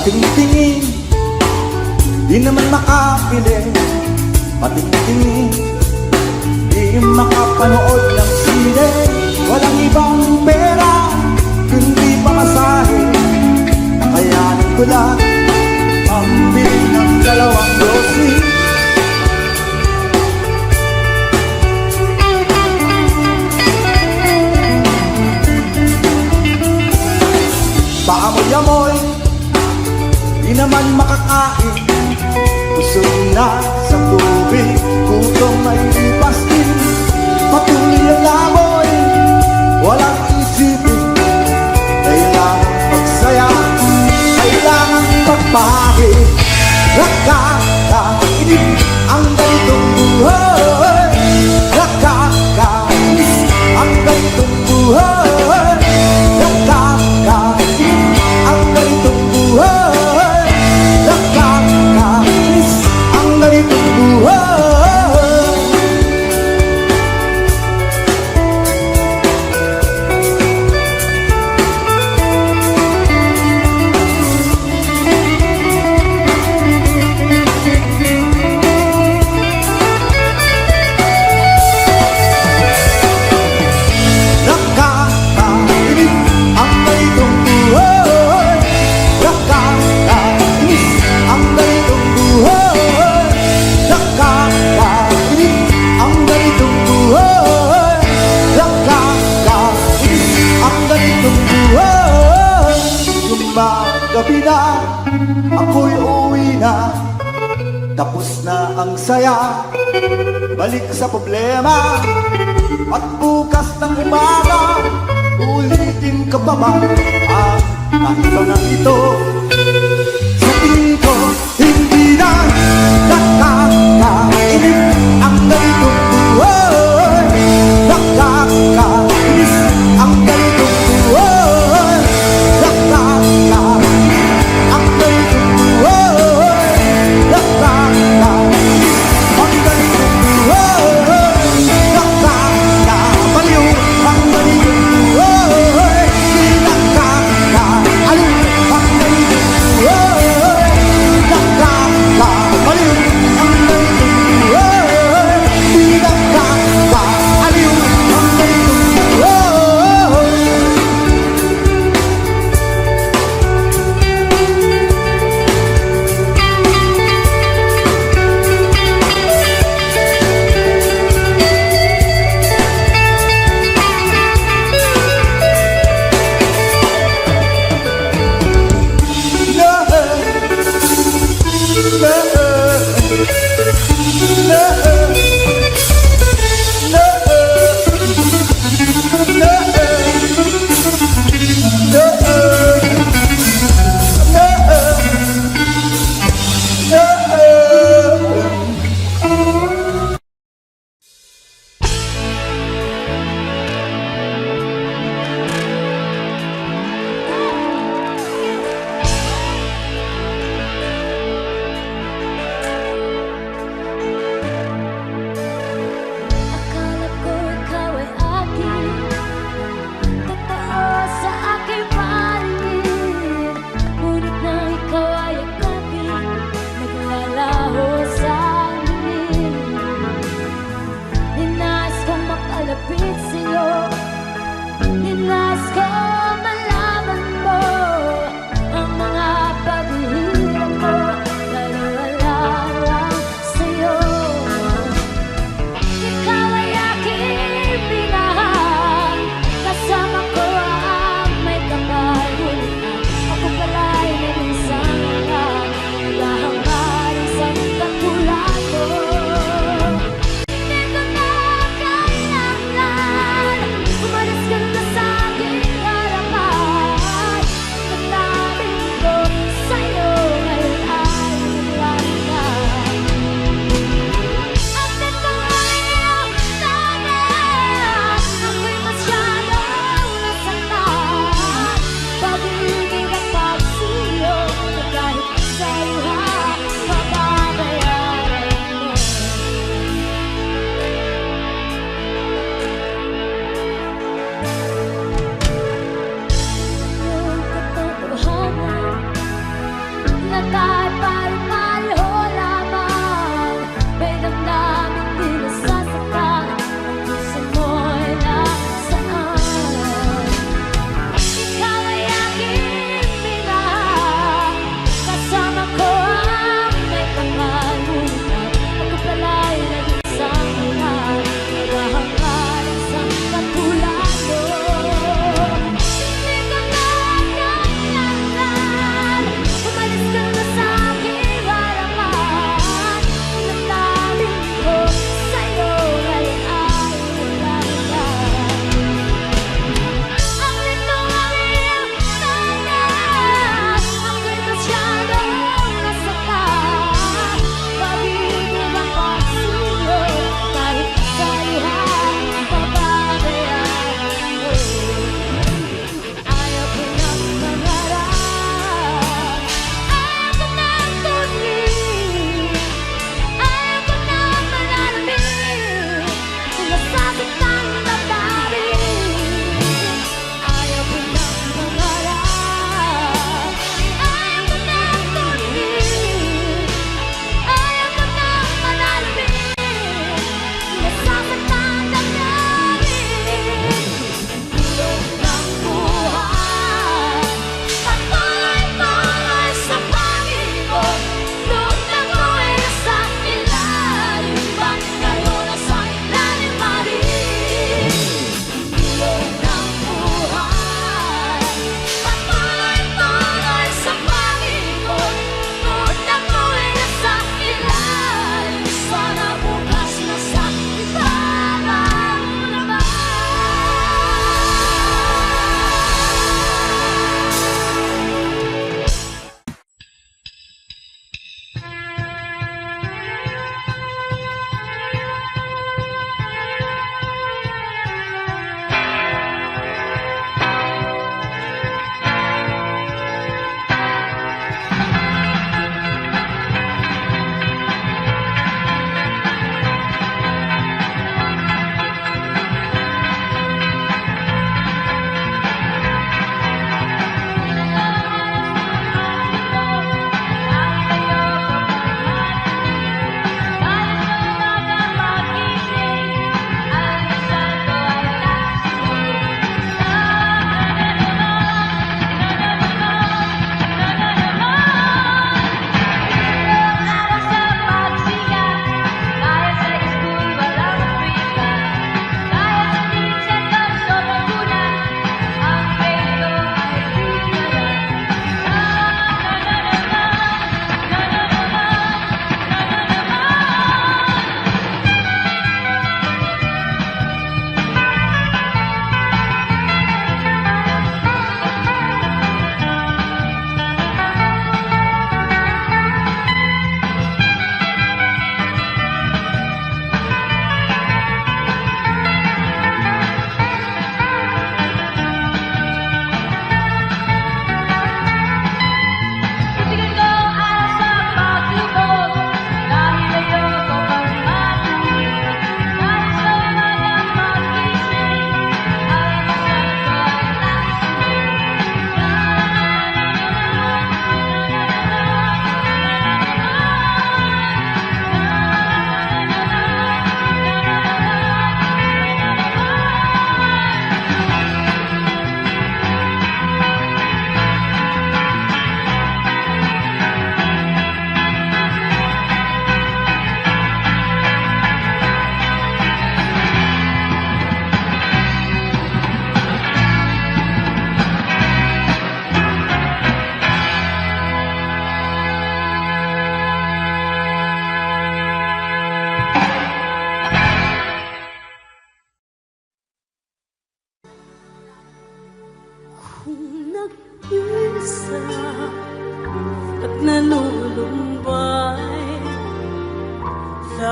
patingtingin, di naman makapili. Patingtingin, di makapanood ng sine. Walang ibang pera, kundi pamasahe. Nakayanin ko lang pambili ng 2 dosis. Paamoy-amoy, di naman makakain. Busog na sa tubig, gutom ay lipas din. Patuloy ang lamoy, walang isipin. Kailangan magsaya, kailangan magpahi. Nakakainis ang ganitong buhay. Nakakainis ang ganitong buhay. Ang ganitong buhay, nakakainis ang ganitong buhay. Gabi na, ako'y uwi na. Tapos na ang saya, balik sa problema. At bukas ng umaga, ulitin ka pa ba ang kaiba na ito? Sa tingin ko, hindi na nakakainis ang ganitong buhay. Nakakainis ang ganitong buhay. Nakakainis ang ganitong buhay. Nakakainis ang ganitong buhay. Nakakabaliw ang ganitong buhay. Nakakaliw ang ganitong buhay. Nakakabaliw ang ganitong buhay. Nakakaliw ang ganitong buhay.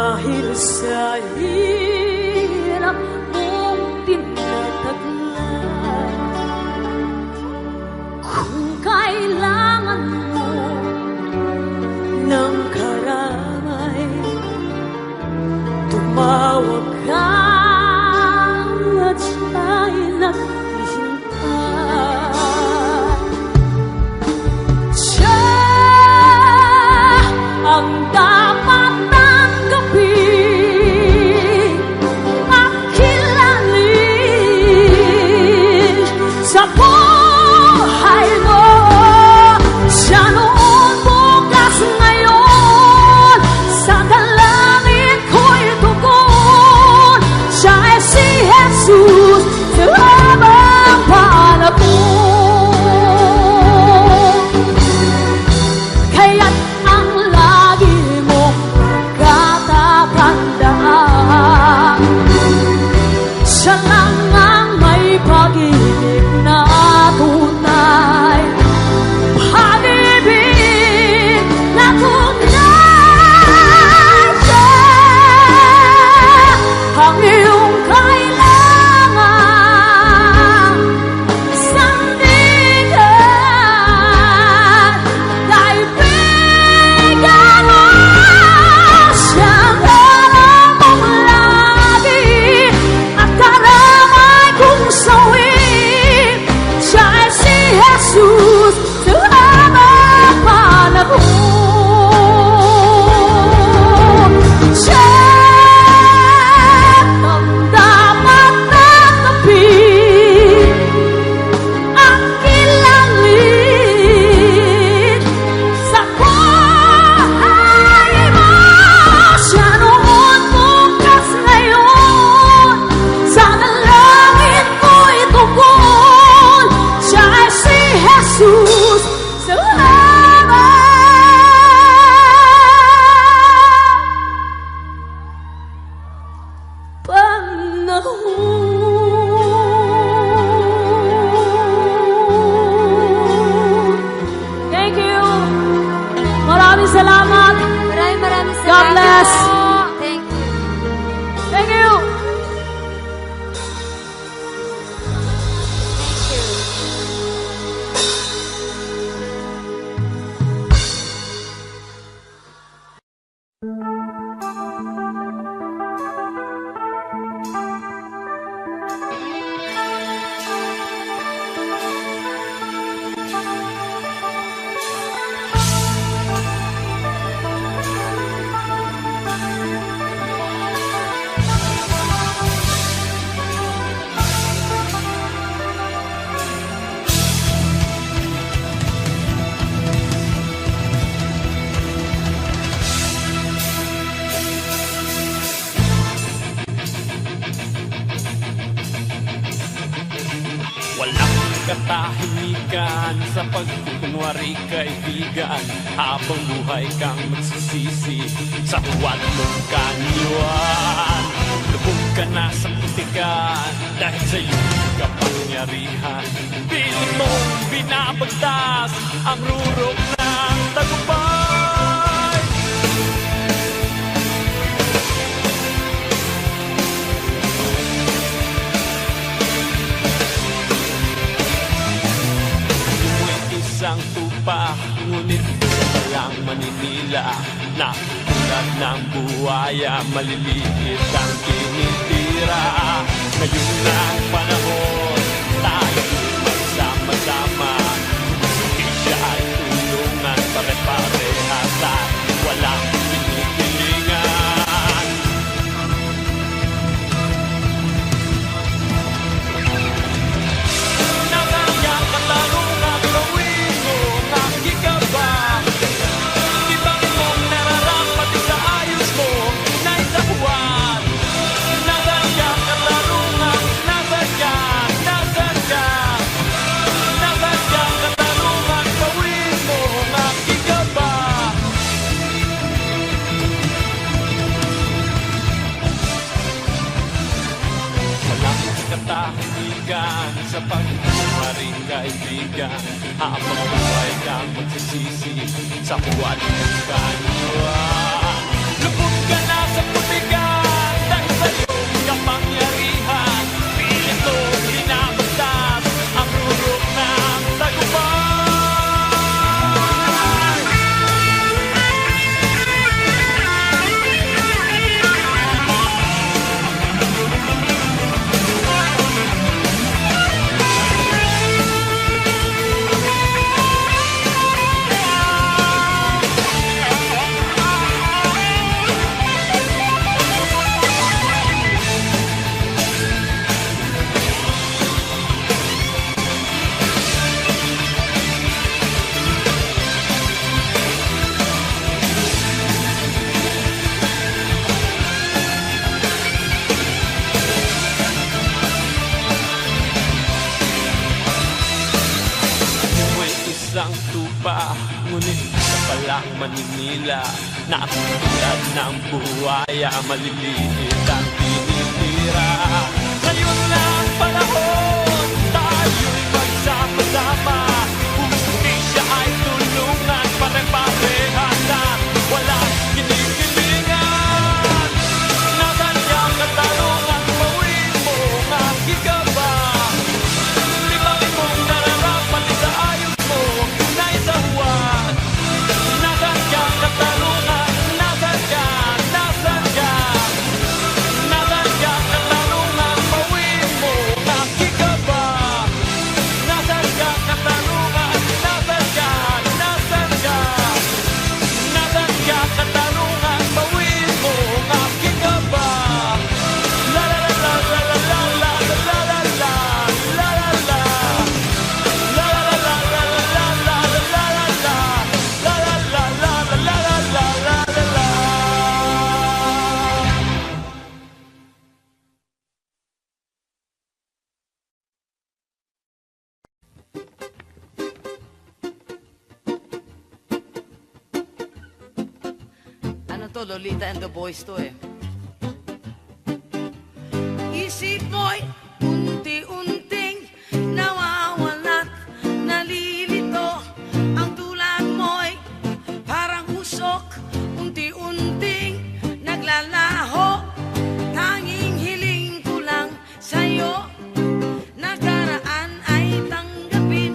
Dahil sa hirap mong tinataglan, kung kailangan mo ng karamay, tumawag ka at siya'y naghihintay. Siya ang dapat tanggapin at kilalin sa buhay mo. Siya noon, bukas, ngayon, sa dalangin ko'y tugon. Siya ay si Jesus sa habang panahon. Kaya't ang lagi mong pagkatatandaan, siya lang ang may pag-ibig na tunay. Pag-ibig na tunay. Siya ang iyong kailangan. Sandigan, kaibigan mo. Siya ang harap mong lagi at karamay kong sawin. Siya ay si Jesus sa habang panahon. Siya ang dapat tanggapin at kilalin sa buhay mo. Siya noon, bukas, ngayon, sa dalangin ko'y tugon. Siya ay si Jesus sa habang panahon. Thank you. Maraming salamat. Maraming God salamat bless. po. Thank you. Thank you. Walang katahimikan sa pagkukunwari kaibigan, habang buhay kang magsisisi sa huwad mong kanyuan. Lubog ka na sa putikan dahil sa iyong kapangyarihan. Pilit mong binabagtas ang rurok ng tagumpay. Isang tupa, ngunit walang maninila, na tulad ng buhaya, maliliit ang tinitira. Ngayon na ang panahon, tayo magsama-sama. Hindi siya ay tulungan, pare-parehas at walang pinipilingan. Nakaya katarungan gawin mo, nakika ba? Ibangin mong nararapat sa ayos mo na isabuan. Nakaya katarungan, nasaan ka? Nakaya katarungan gawin mo, nakika ba? Walang katahimikan sa pagkumaring kaibigan, habang buhay kang magsisisi sa huwad ng kanyuan. Lubog ka na sa Manila na tulad ng buhaya, maliliit ang tinitira. Ngayon na ang panahon, tayo'y magsama-sama. Hustisya ay tulungan, pare-parehan na walang kinikilingan. Nasaan niyang katanungan, pawin mo ang aking kaba. Libangin mong nararapat sa ayos mo na isahuan. Nasaan niyang katanungan, nasaan ka, nasaan ka. Nasaan niyang katanungan, pawin mo ang aking kaba. Nasaan niyang katanungan, nasaan ka, nasaan ka. Nasaan niyang katanungan, pawin mo ang aking kaba. La la la la la la la la la la la la la la. La la la la la la la la la la la. La la la la la la la la la la. Ano to, Lolita and the Boys to eh. Isip mo'y unti-unting nawawala't nalilito. Ang tulad mo'y parang usok, unti-unting naglalaho. Tanging hiling ko lang sa'yo, nakaraan ay tanggapin,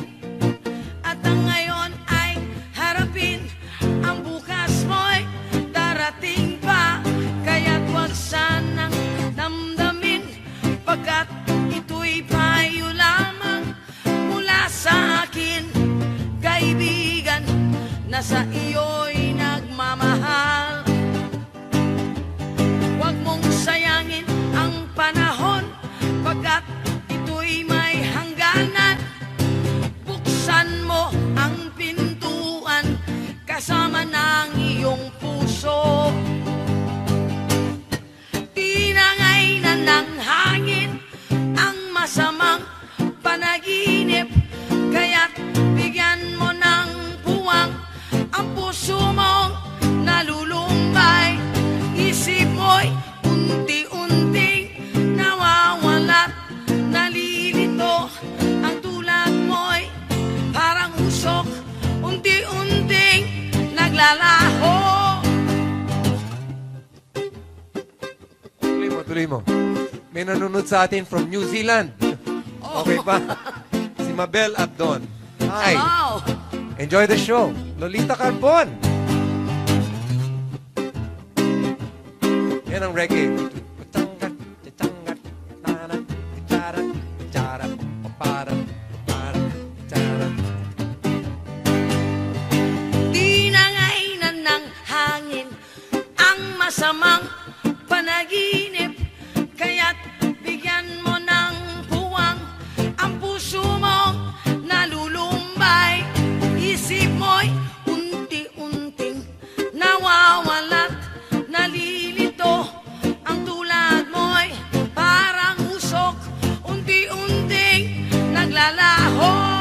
at ang ngayon ay harapin. Ang bukas mo'y darating pa, kaya't wag sanang damdamin, pagkat ito'y payo lamang mula sa akin. Kaibigan na sa iyo'y nagmamahal, huwag mong sayangin ang panahon, pagkat ito'y may hangganan. Buksan mo ang pintuan kasama ng iyong puso. Tinangay na ng hangin ang masamang panaginip, kaya't bigyan mo ng puwang ang puso mong nalulumbay. Isip mo'y unti-unting nawawala't nalilito. Ang tulad mo'y parang usok, unti-unting naglalaho. Tuloy mo. May nanonood sa atin from New Zealand. Okay pa? Si Mabel Abdon. Hi. Wow! Enjoy the show. Lolita Carbon. Yan ang reggae. Tinangay na ng hangin ang masamang panaginip, kaya't bigyan mo ng puwang ang puso mong nalulumbay. Isip mo'y unti-unting nawawala't nalilito. Ang tulad mo'y parang usok, unti-unting naglalaho.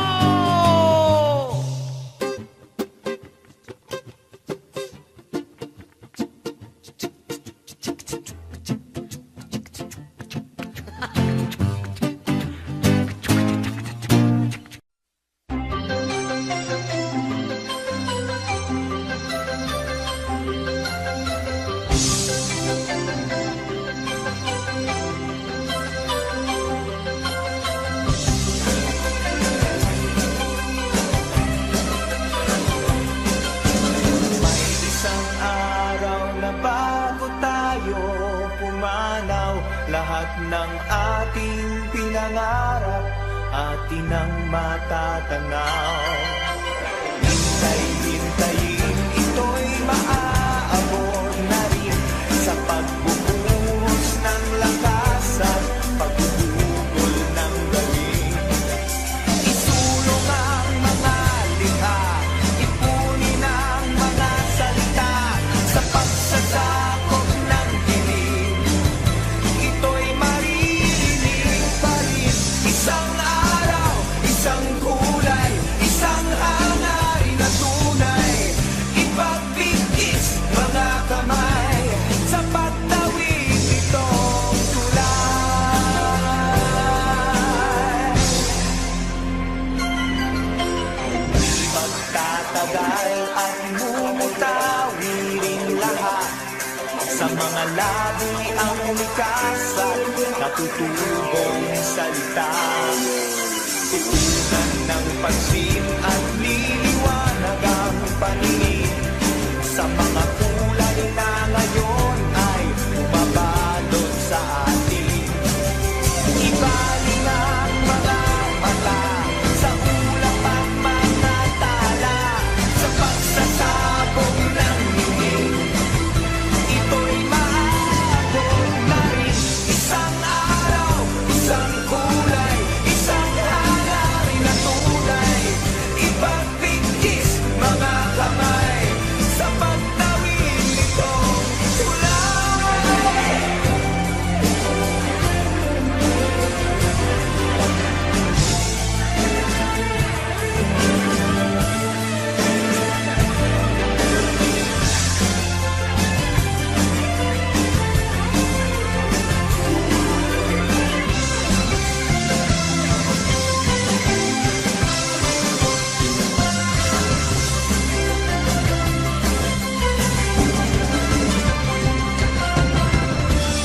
May isang araw na bago tayo pumanaw, lahat ng ating pinangarap atin ang matatanaw. Hintay-hintayin, ito'y maaabot na rin sa pagbubuhos ng lakas at pagbubugol ng galing. Isulong ang mga likha, ipunin ang mga salita sa pagsasakop ng dilim. Ito'y maririnig pa rin. Isang araw, isang kulay, isang ang likas at natutubong salita. Tutunan ng pansin at liliwanag ang paningin sa mga kulay na ngayon ay bumabalot sa atin. Ibaling ang mga mata sa ulap ang mga tala sa pagsasabog ng hingin. Ito'y maabot na rin. Isang araw, isang kulay, isang hangarin na tunay. Ipagpigkis mga kamay sa pagtawid nitong tulay.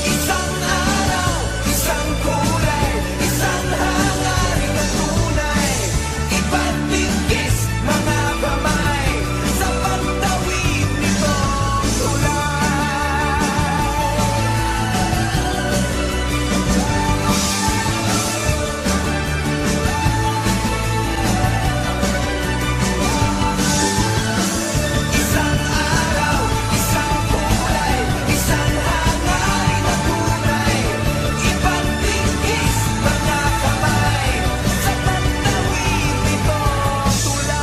Isang araw, isang kulay, isang hangarin na tunay. Ipagpigkis mga kamay sa pagtawid nitong tulay. Isang araw, isang kulay, isang hangarin na tunay. Ipagpigkis mga kamay sa pagtawid nitong tulay.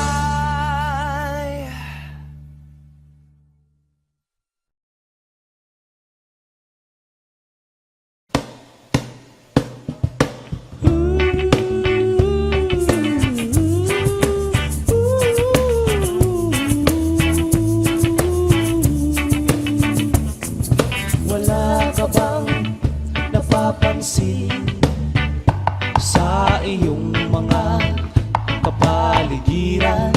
Wala ka bang napapansin sa iyong mga kapaligiran?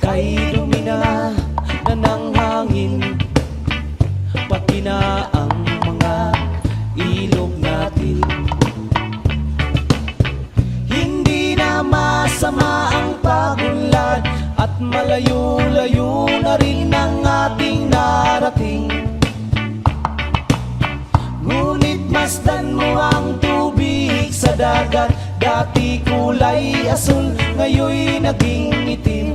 Kay dumi na ng hangin, pati na ang mga ilog natin. Hindi na masama ang pagunlad at malayo-layo na rin ang ating narating. Ngunit masdan mo ang tubig sa dagat. Dati kulay asul, ngayon'y naging itim.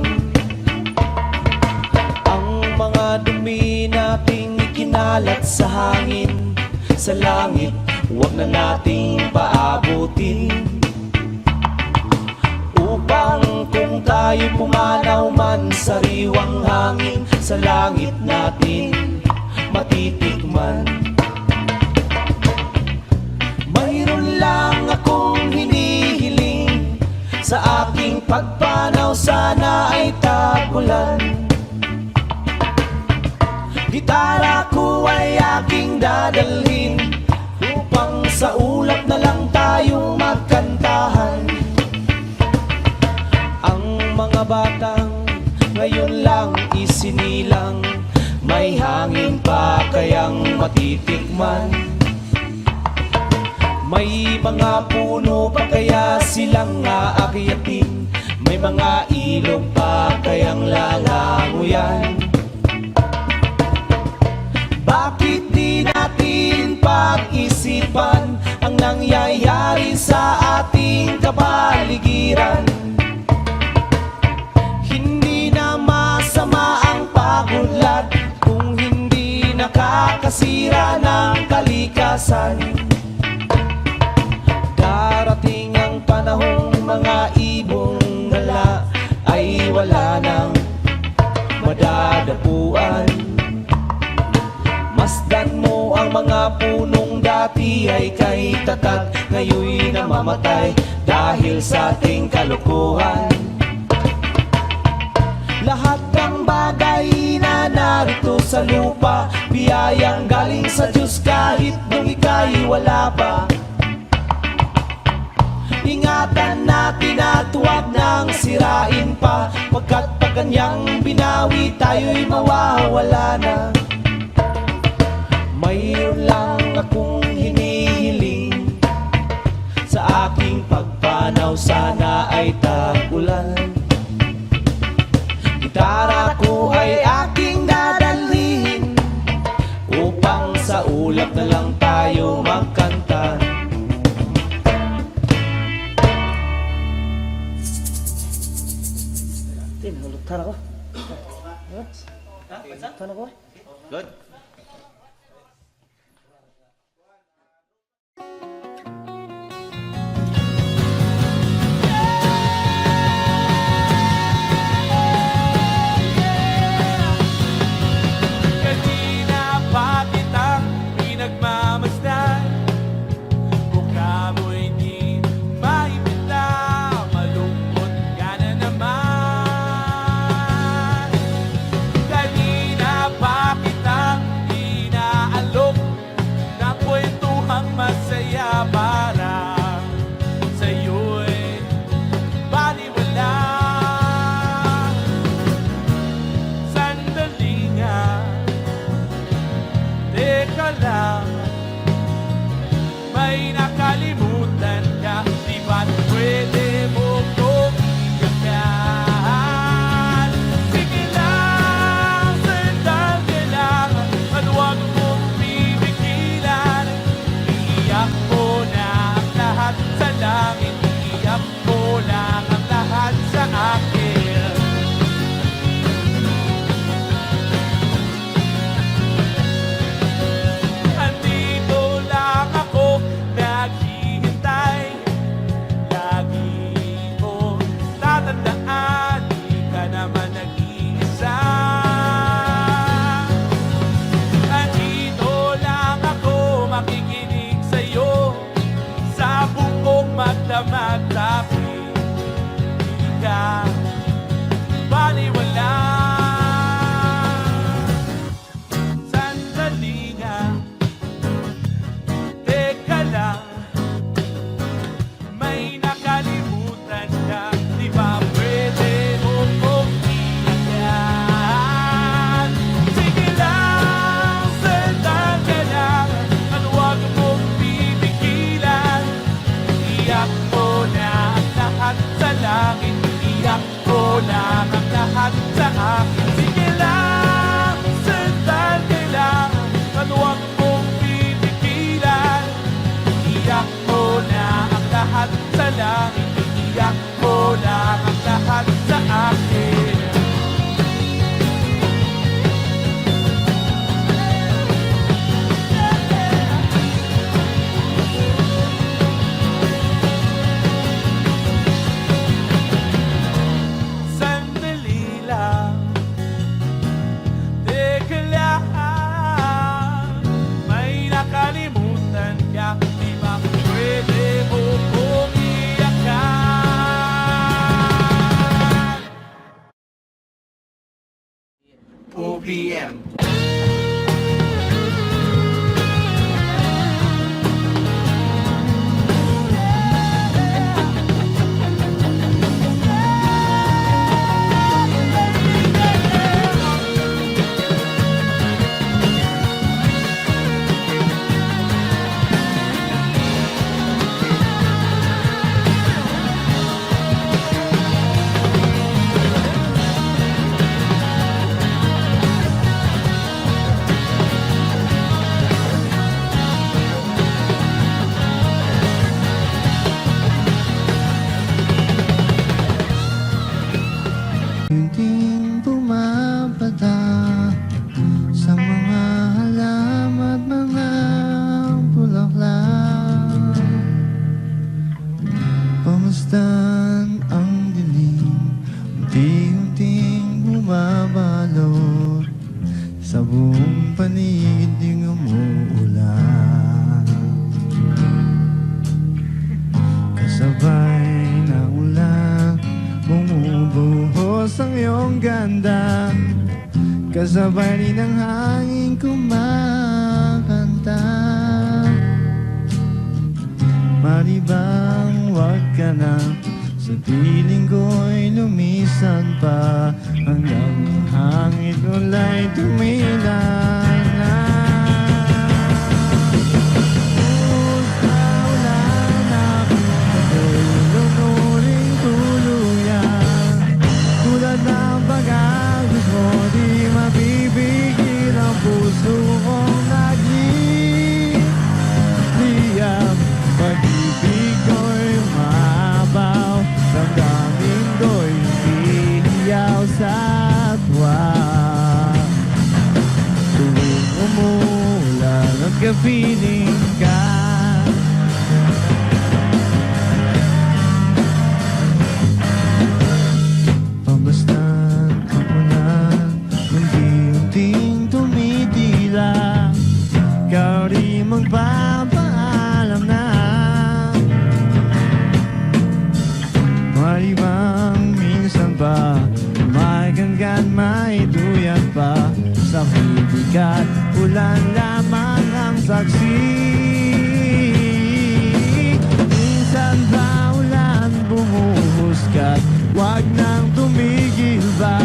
Ang mga dumi nating ikinalat sa hangin, sa langit, huwag na nating paabutin. Upang kung tayo pumanaw man, sariwang hangin sa langit natin matitikman. Mayroon lang akong hinihiling, sa aking pagpanaw sana ay tagulan. Gitara ko ay aking dadalhin, upang sa ulap na lang tayo magkantahan. Ang mga batang ngayon lang isinilang, may hangin pa kayang matitikman. May mga puno pa kaya silang aakyatin, may mga ilog pa kayang lalanguyan. Bakit di natin pag-isipan ang nangyayari sa ating kapaligiran? Hindi na masama ang pagunlad kung hindi nakakasira ng kalikasan. Darating ang panahong mga ibong gala ay wala nang madadapuan. Masdan mo ang mga punong dati ay kay tatag, ngayon'y namamatay dahil sa ating kalukuhan. Lahat ng bagay na narito sa lupa, biyayang galing sa Diyos kahit nung ika'y wala pa. Ingatan natin at huwag nang sirain pa, pagkat pag kanyang binawi tayo'y mawawala na. Mayroon lang akong hinihiling, sa aking pagpanaw sana ay tag-ulan. Gitara ko ay aking dadalhin, upang sa ulap na lang tayo magkanta. Kanina pa kitang pinagmamasdan, mukha mo'y di maipitla, malungkot ka na naman. Kanina pa kitang inaalok ng kwentuhang masaya para sa'yo'y baliwala. Sandali nga, teka lang, may nakalimutan ka, di ba't pwede mo kong iyakan? Sige lang, sandali lang, at huwag mong pipigilan. Iiyak mo na ang lahat sa langit, iiyak mo lang ang lahat sa akin. Andito lang ako naghihintay, lagi ko tatandaan, di ka naman nag-iisa. Andito lang ako makikinig sa'yo, sa buong magdamag tapos di ka baliwala. Sandali nga, teka lang, may nakalimutan ka, di ba pwede mo kong iyakan? Sige lang, sandali lang, at huwag mong pipigilan. Iyak mo na ang lahat sa langit, iyak mo lang ang lahat sa akin. Sige lang, sandali lang, at huwag mong pipigilan. Iyak mo na ang lahat sa langit, iyak mo lang ang lahat sa akin. Sandali lang, teka lang, may nakalimutan ka, di ba pwede mo kong iyakan? OPM. Unting pumapata sa mga halam at mga bulaklak. Pamasdan ang dilim, unti-unting bumabalot sa buong paligid yung umuulan. Kasabay na ulan, bumubuhos ang iyong ganda, kasabay rin ang hangin kumakanta. Maribang wag ka na, sa piling ko'y lumisan pa, hanggang hangin ulay tumila na. nagka-feeling ka. Pabastan ako na, unti-unting tumitila. Ikaw rin magpapaalam na. Malibang minsan ba may ganggan, may duyan pa. Sa bibigat, ulan lamang ang saksi. Minsan ba ulan bumuhuskat, wag nang tumigil ba.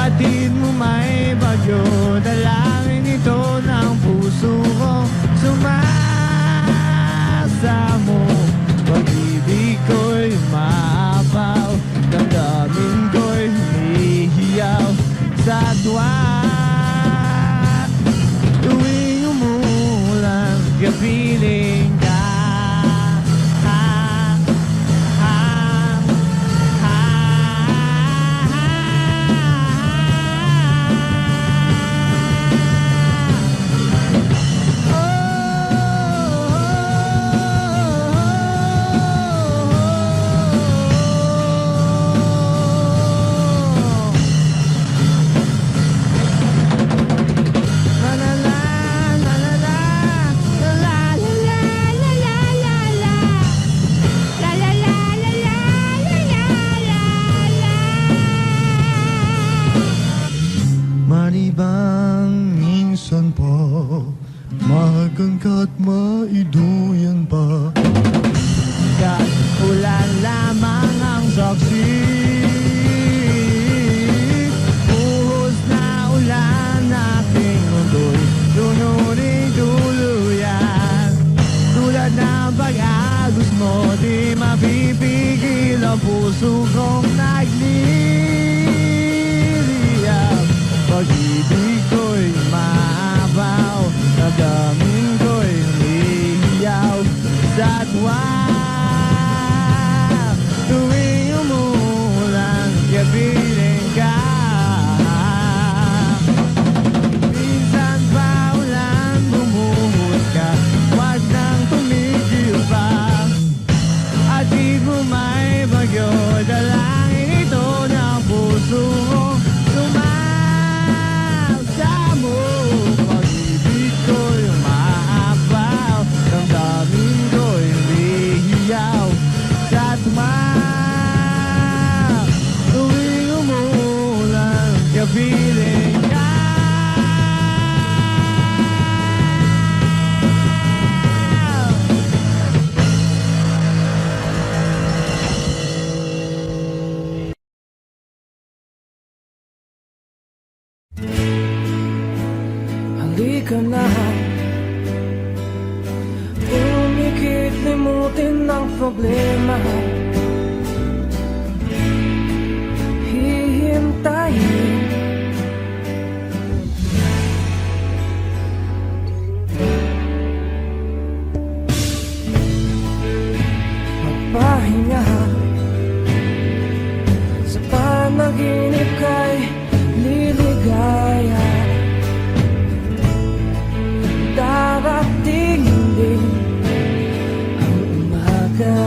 Atid mo may bagyo, dalangin ito ng puso ko. Sumasa mo, pag-ibig ko'y maapaw, damdamin ko'y humihiyaw sa tuwa. Tuwing umulan, kapiling ka. Maribang minsan pa, magangkat maiduyan pa. Kat ulan lamang ang saksi. Buhos na ulan aking mundo'y lunurin tuluyan. Tulad ng pag-agos mo, di mapipigil ang puso kong nagliliyab. Pag-ibig ko'y maabaw, damdamin ko'y humihiyaw sa tuwa. Tuwing umulan, kapiling ka. Minsan pa ulan bumuhos ka, wag nang tumigil pa. Atid mo may bagyo, dalangin ito ng puso ko. Pag-ibig ko'y maapaw, damdamin ko'y humihiyaw sa tuma. Tuwing umulan, kapiling ka. Halika na, umikit, limutin ang problema. Hihintayin magpahinga. Sa panaginip kay liligaya. Darating din ang umaga.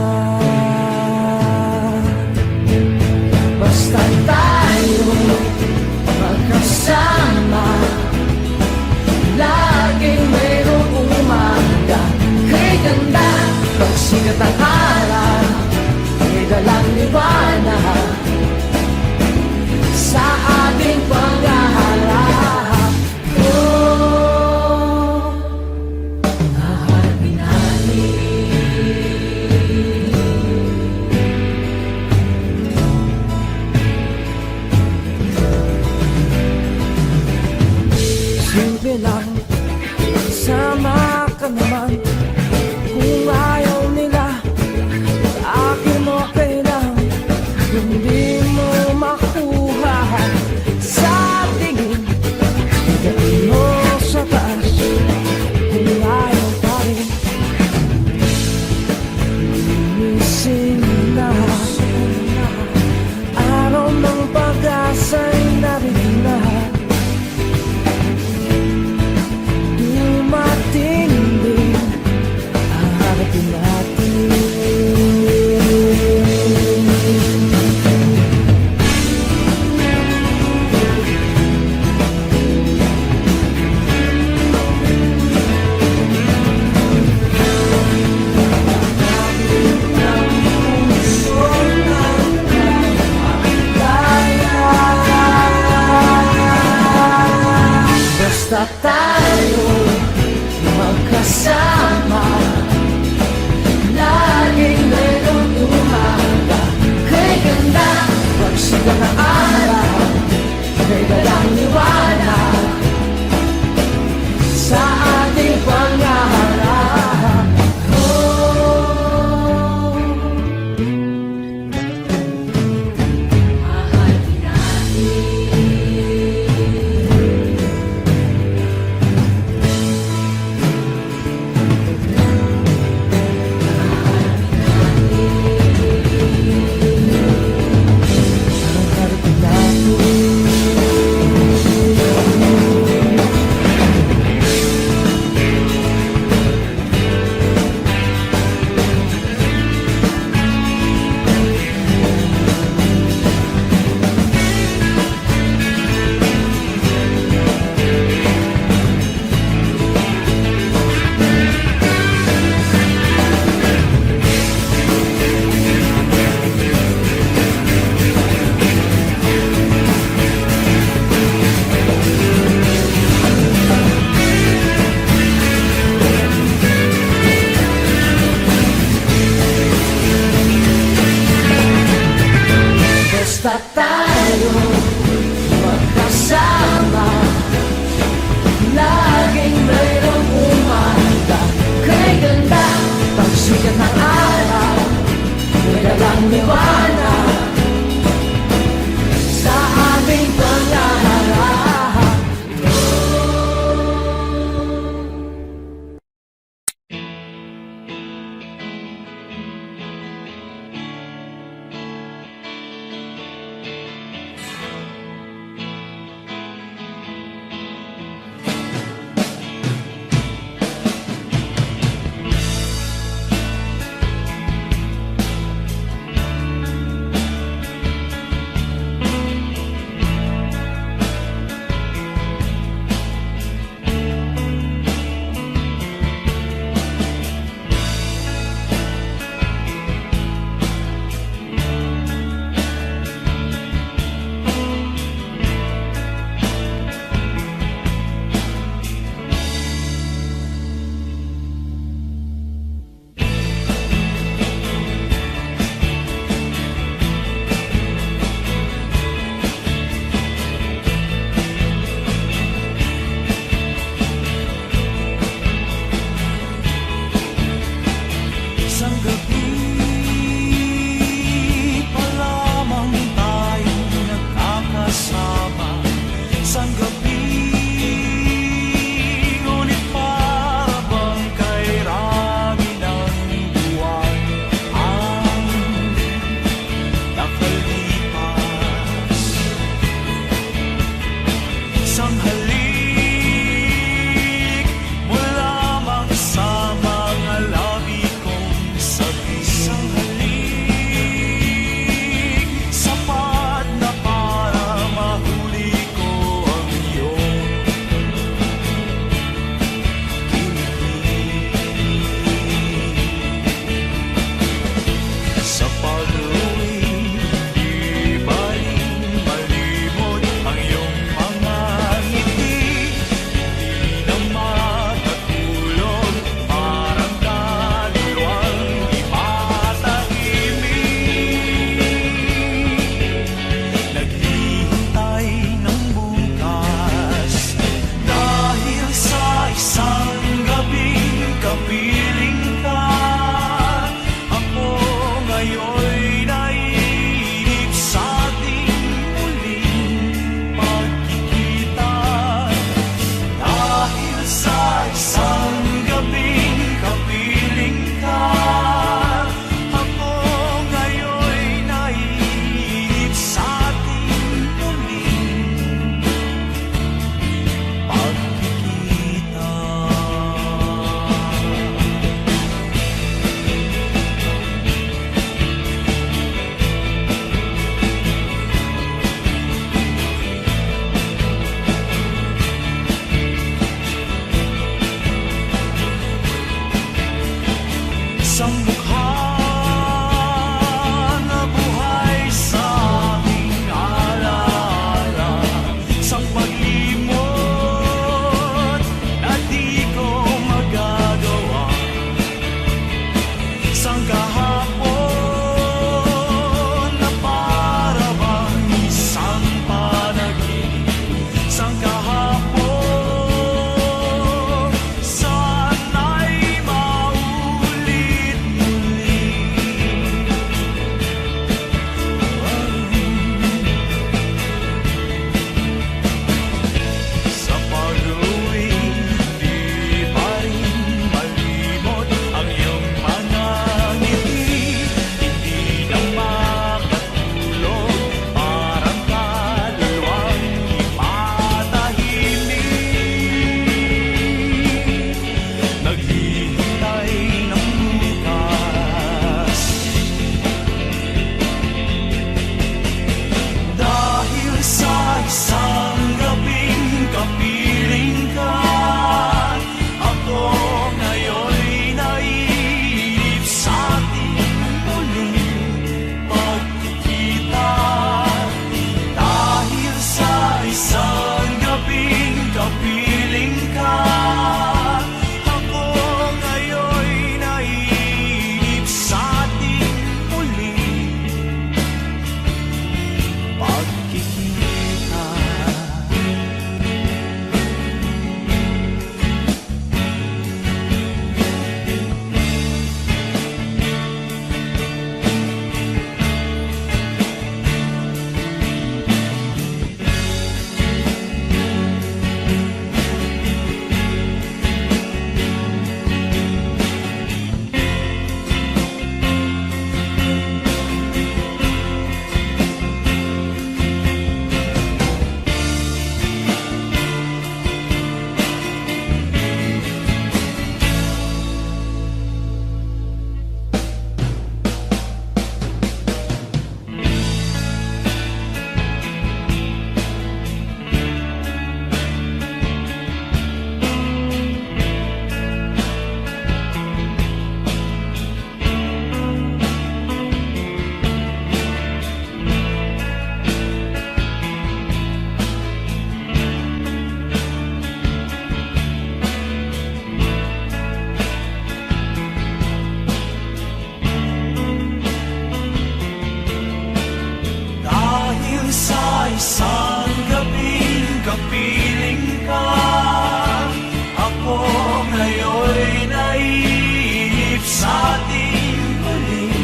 ngayon'y naiip sa ating muling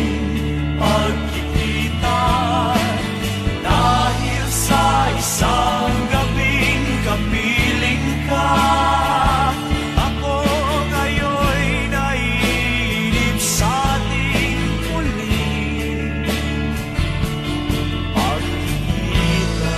pagkikita dahil sa isang gabing kapiling ka. Ako ngayon'y naiip sa ating muling pagkikita.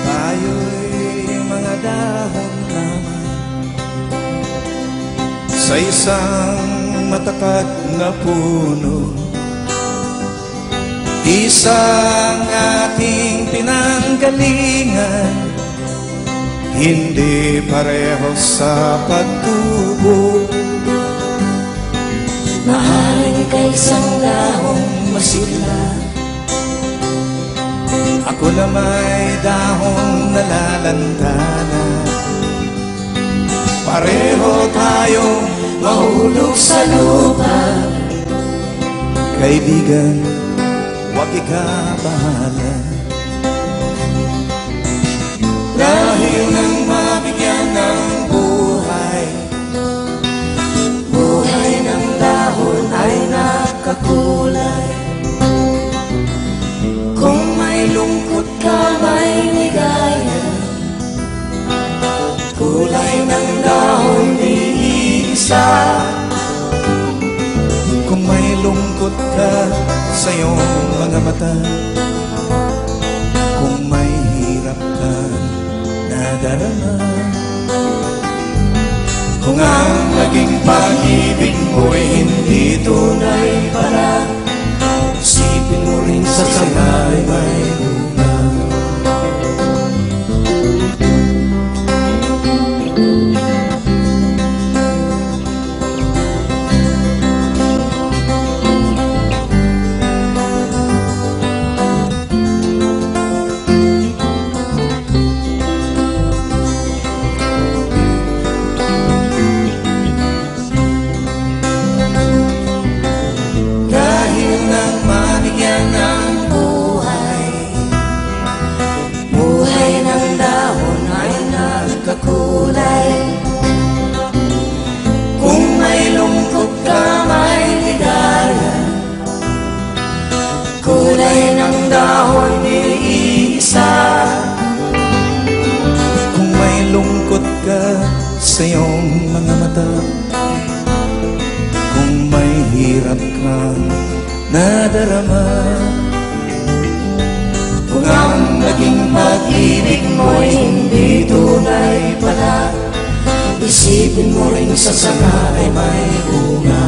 Tayo'y mga dahon lamang sa isang matakat na puno. Isang ating pinanggalingan, hindi pareho sa pagtubo. Mahalin ka isang dahong masigla. Ako na may dahong nalalantana. Pareho tayong Mahulog sa lupa. kaibigan, huwag ikabahala. Dahil nang mabigyan ng buhay, Buhay ng dahon ay nakakulay. Kung may lungkot ka, may ligaya. Kulay ng dahon di isa. kung may lungkot ka sa iyong mga mata, kung may hirap ka nadarama, kung ang naging pag-ibig mo'y hindi tunay pala, isipin mo rin sa sangay may bunga. Dahil nang manigyan ng buhay, Buhay ng dahon ay nakakulay. Kung may lungkot ka, may ligaya. Kulay ng dahon di isa. kung may lungkot ka sa iyong mga mata, kung may hirap kang nadarama, kung ang naging pag-ibig mo'y hindi tunay pala, Isipin mo rin sa sanga ay may bunga.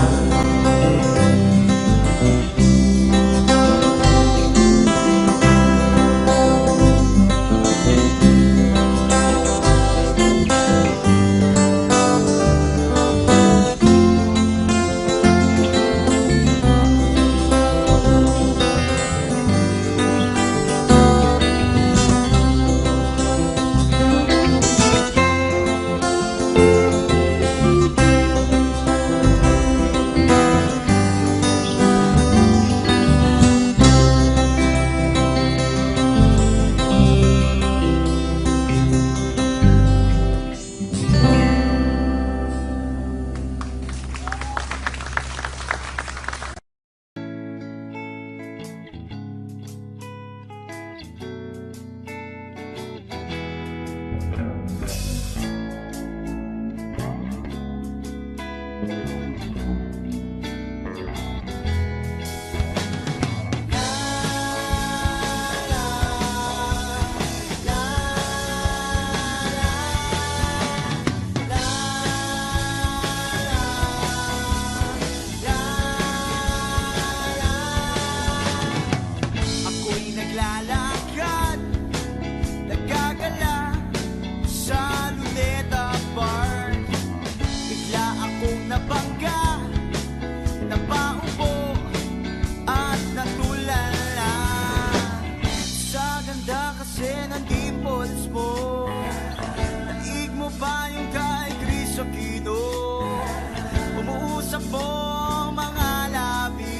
nabangga, napaupo at natulala. Sa ganda kasi ng dimples mo, naig mo pa yung kay Chris Aquino. Umuusap mo ang mga labi,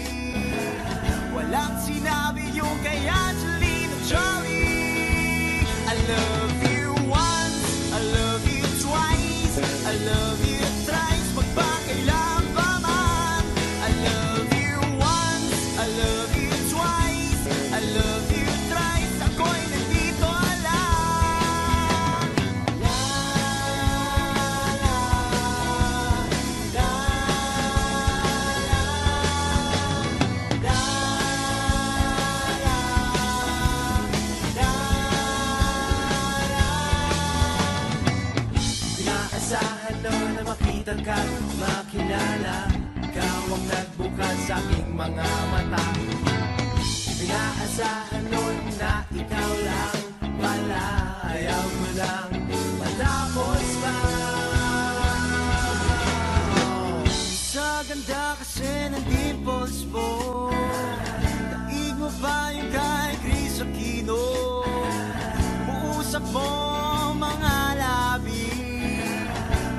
walang sinabi yung kay Angelina Jolie. I love you once, I love you twice, I love you thrice, magpakailan pa man. I love you once, I love you twice, I love you thrice, ako'y nandito lang. La, la, la, Inaasahan nun na makita ka, makilala. Ikaw ang nagbukas sa aking mga mata. Inaasahan nun na ikaw lang pala. Ayaw mo lang matapos pa. Sa ganda kasi ng dimples mo, daig mo pa yung kay Chris Aquino. Uusap mo mga labi,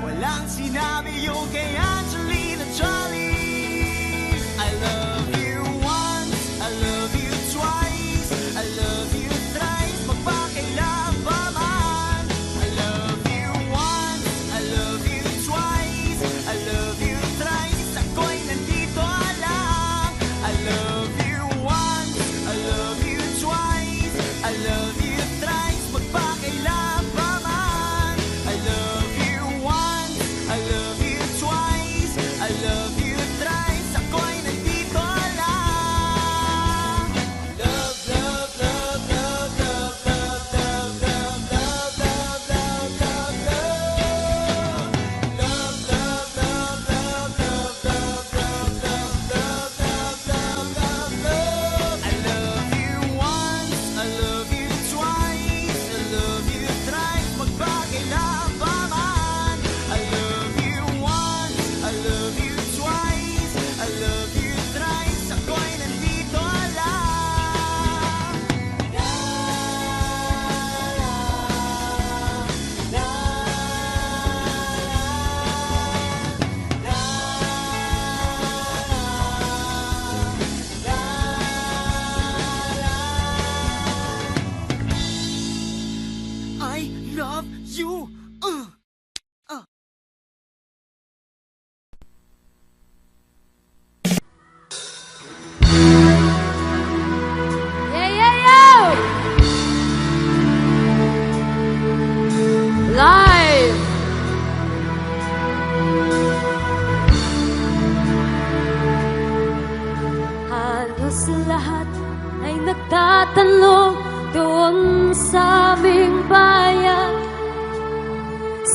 walang sinabi yung kay Angelina Jolie. I love you once, I love you twice, I love you thrice, magpakailan pa man. I love you once, I love you twice, I love you thrice, ako'y nandito lang. I love you once, I love you twice, I love you thrice, magpakailan pa man. I love you once, I love you twice, I love you thrice, ako'y nandito lang. Love, love, love, love, love, love, love, love, love, love, love, love, love. Love, love, love, love, love, love, love, love, love, love, love, love. I love you once, I love you twice, I love you thrice, magpakailan pa man. I love you once, I love you twice, I love you thrice, ako'y nandito lang. La, la, la, I love you. Yeah, yeah, yeah! Live! Halos lahat ay nagtatanong doon sa aming bayan,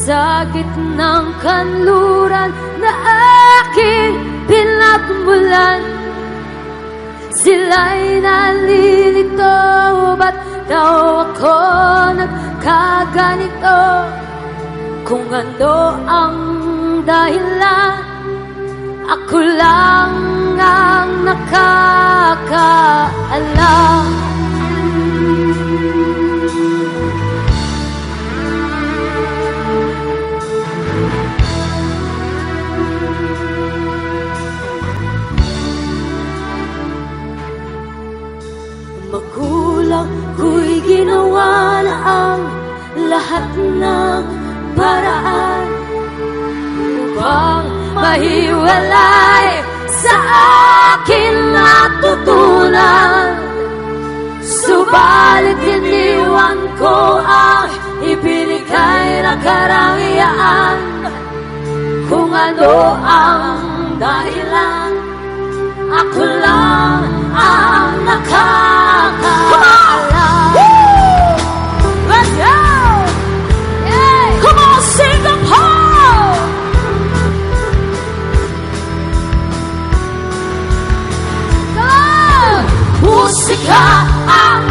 sa gitnang kanluran na aking pinagmulan. Sila'y nalilito, ba't daw ako nagkaganito? Kung ano ang dahilan, ako lang ang nakakaalam. Magulang ko'y ginawa na ang lahat ng paraan upang mahiwalay sa akin natutunan. Subalit iniwan ko ang ibinigay na karangyaan. Kung ano ang dahilan, ako lang ang nakakaalam. Let's go! Yay! Come on, sing them home! Come on! Musika ang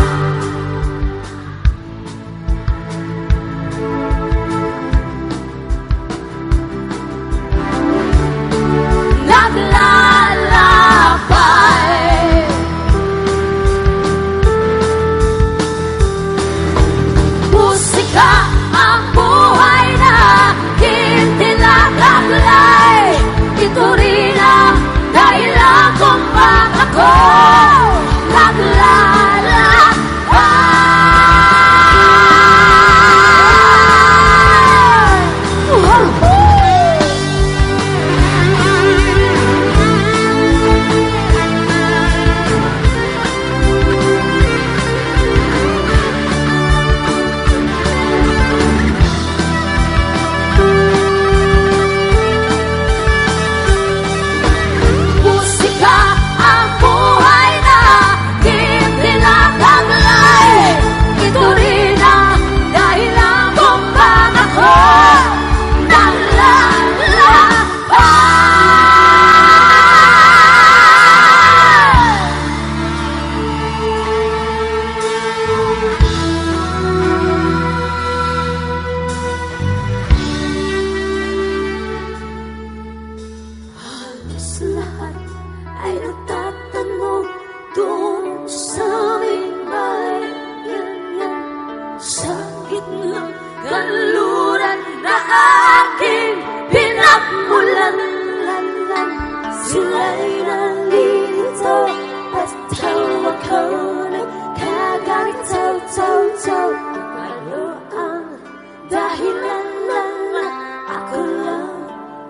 dahilan lang na ako lang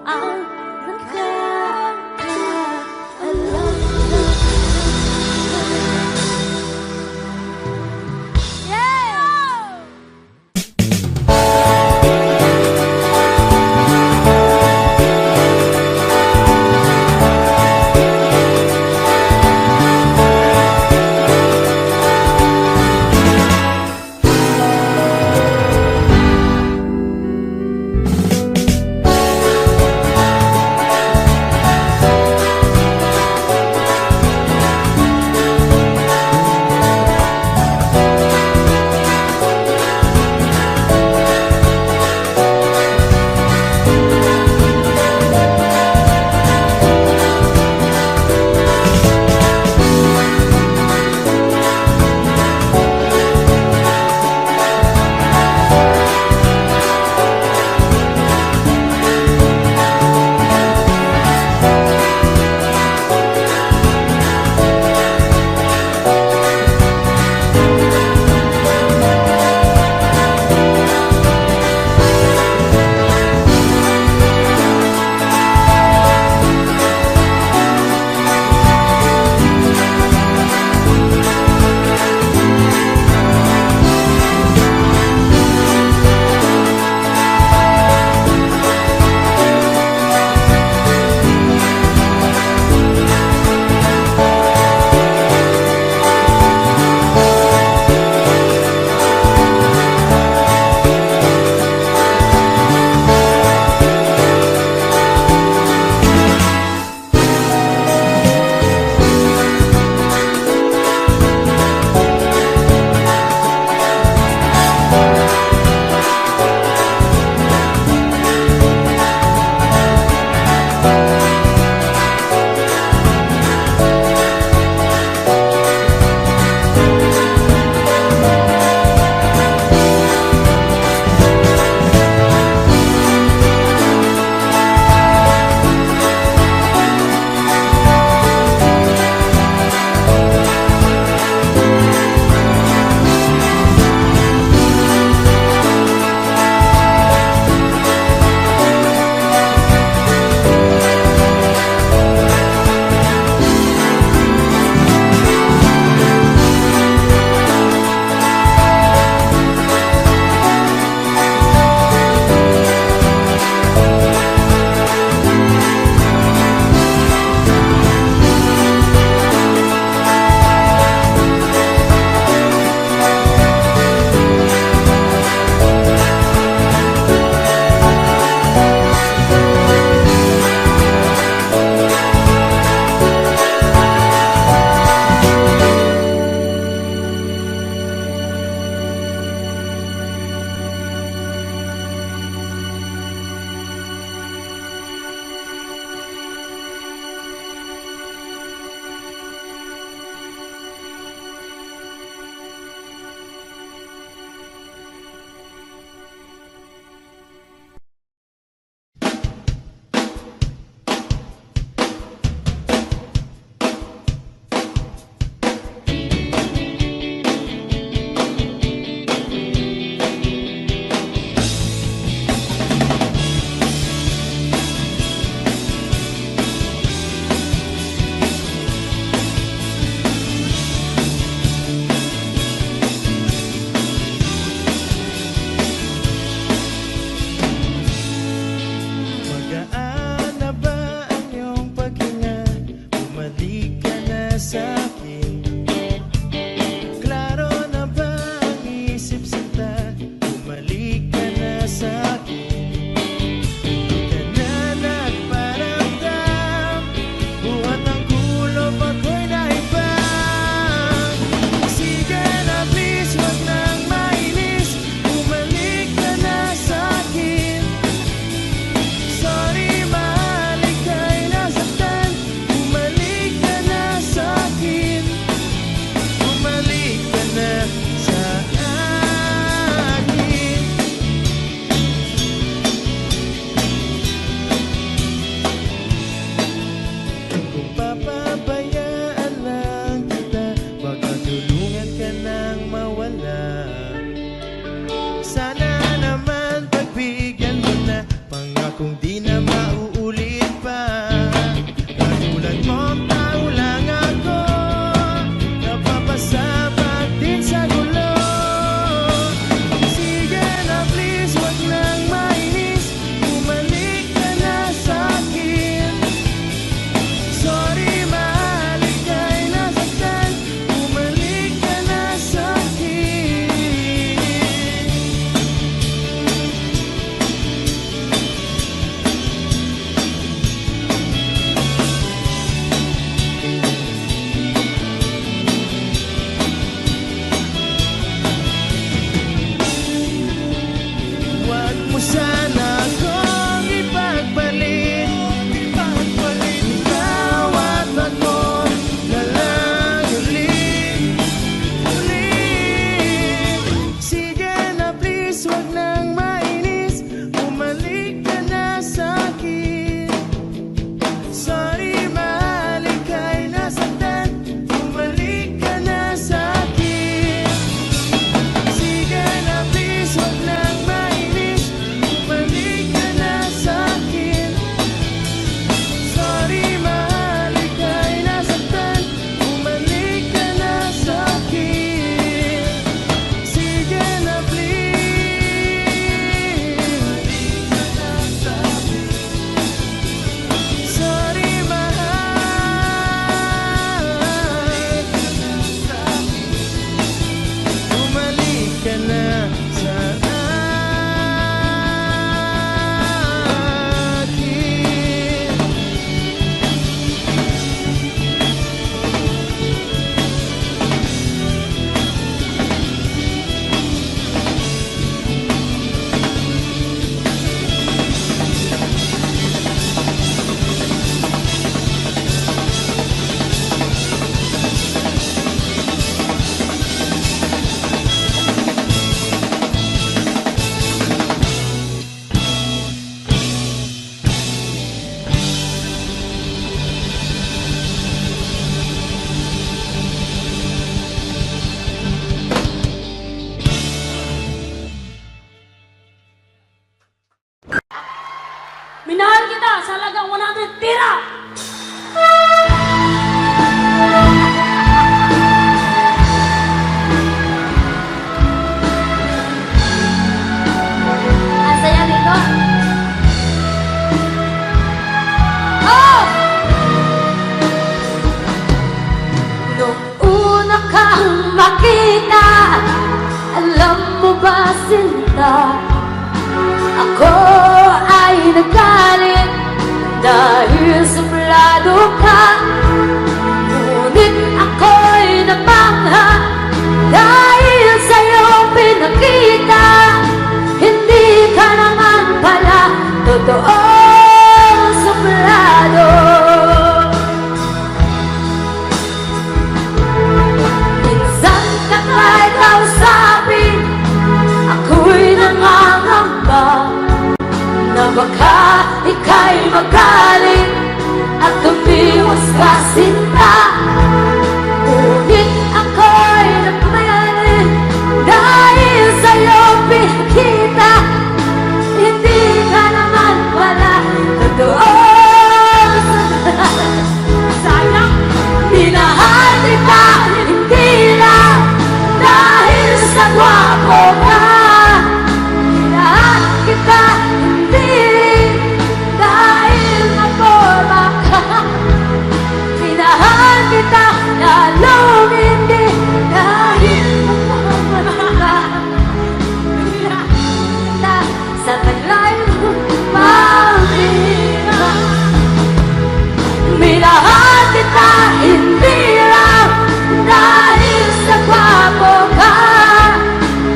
ang nakakaalam. Yeah! sana kong ipagpalit ikaw at ako na lang ulit. Sige na please, wag nang mainis, bumalik ka na sa'kin. Sorry mahal, ika'y nasaktan, bumalik ka na sa'kin. Sige na please, wag nang mainis, bumalik ka na sa'kin. Sorry mahal, ika'y nasaktan, bumalik ka na sa'kin. Sige na please, sorry mahal, bumalik ka na sa akin. Minahal kita sa halagang 100 tira! Ang saya nito. Oh! Nung una kang makita, alam mo ba, sinta, ako ay nagalit dahil suplado ka. Ngunit ako'y namangha dahil sa'yo pinakita, hindi ka naman pala totoong suplado. Minsan ka kahit kausapin, ako'y nangangamba na baka ika'y magalit at tumiwas ka, sinta. Ngunit ako'y nagmayalit dahil sa'yo pinakita, hindi ka naman pala totoo. Sayang, minahal kita, hindi lang dahil sa gwapo ka. Minahal kita, hindi dahil naporma ka. Minahal kita, lalong hindi dahil naporma ka. Minahal kita sa taglay mong pamilya. Minahal kita, hindi lang dahil sa gwapo ka.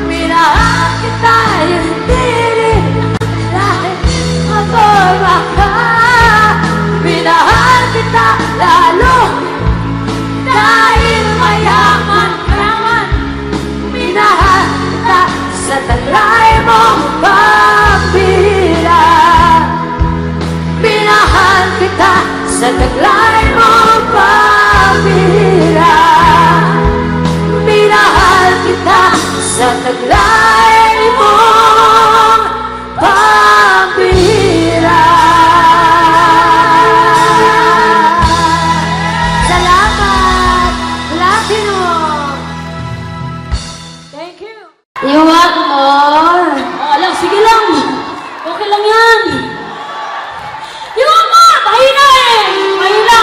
Minahal kita, hindi dahil maporma ka. Minahal kita lalo dahil mayaman ka naman. Minahal kita sa taglay mong pambira. Minahal kita sa taglay mong pambira. Minahal kita sa taglay mong pambira. Salamat! Platinum! Thank you! You want more? Alam, sige lang. Okay lang yan. You want more? Mahina eh! Mahina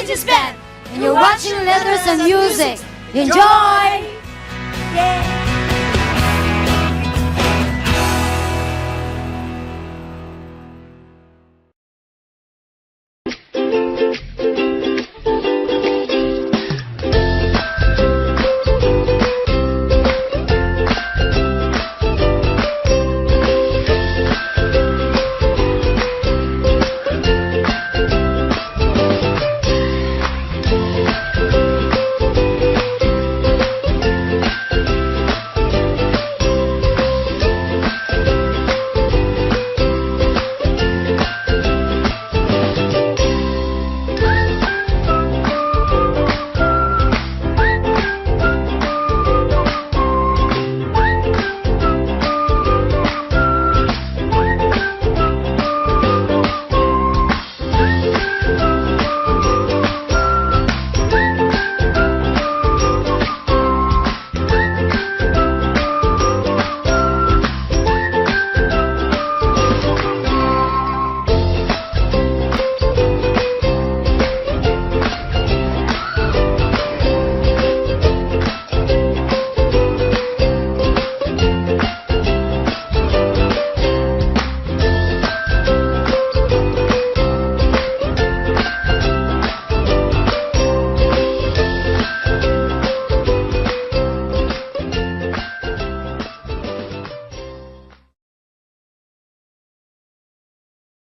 Ages Band. And you're watching Letters and Music. Enjoy! Yeah.